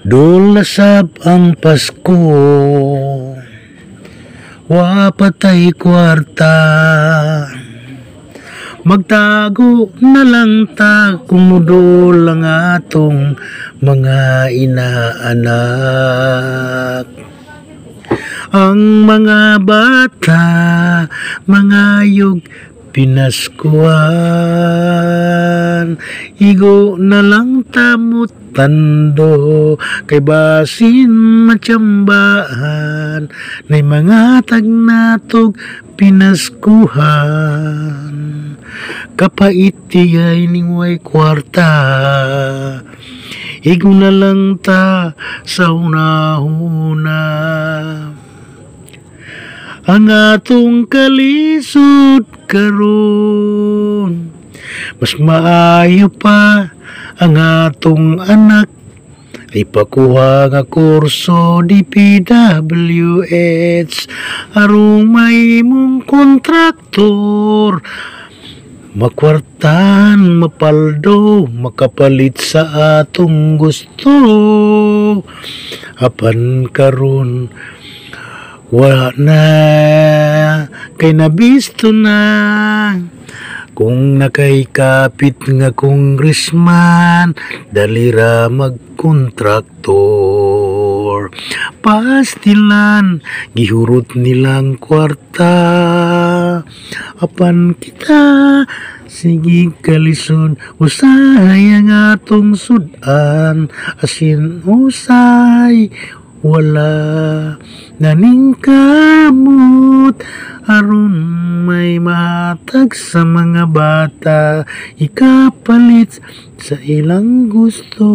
Dulasab ang Pasko, wa patay kwarta. Magtago na lang ta kumudol ang atong mga inaanak. Ang mga bata, mga yug pinaskuhan, igo na lang tamot tando, kay basin matsambahan, nay mga tagnatog pinaskuhan. Kapait tiyay ningway kwarta, igo na lang ta sa una-una. Ang atong kalisod karon, mas maayo pa ang atong anak ay pakuha nga kurso di PWH, arong may mong kontraktor. Makwartan, mapaldo, makapalit sa atong gusto. Apan karon wala na, kay nabisto na. Kung nakaikapit nga congressman, dalira magkontraktor. Pastilan, gihurot nilang kwarta. Apan kita, sige kalisod, usay ang atong sudan, asin usay, wala naning kamot, aron may matag sa mga bata, ikapalit sa ilang gusto.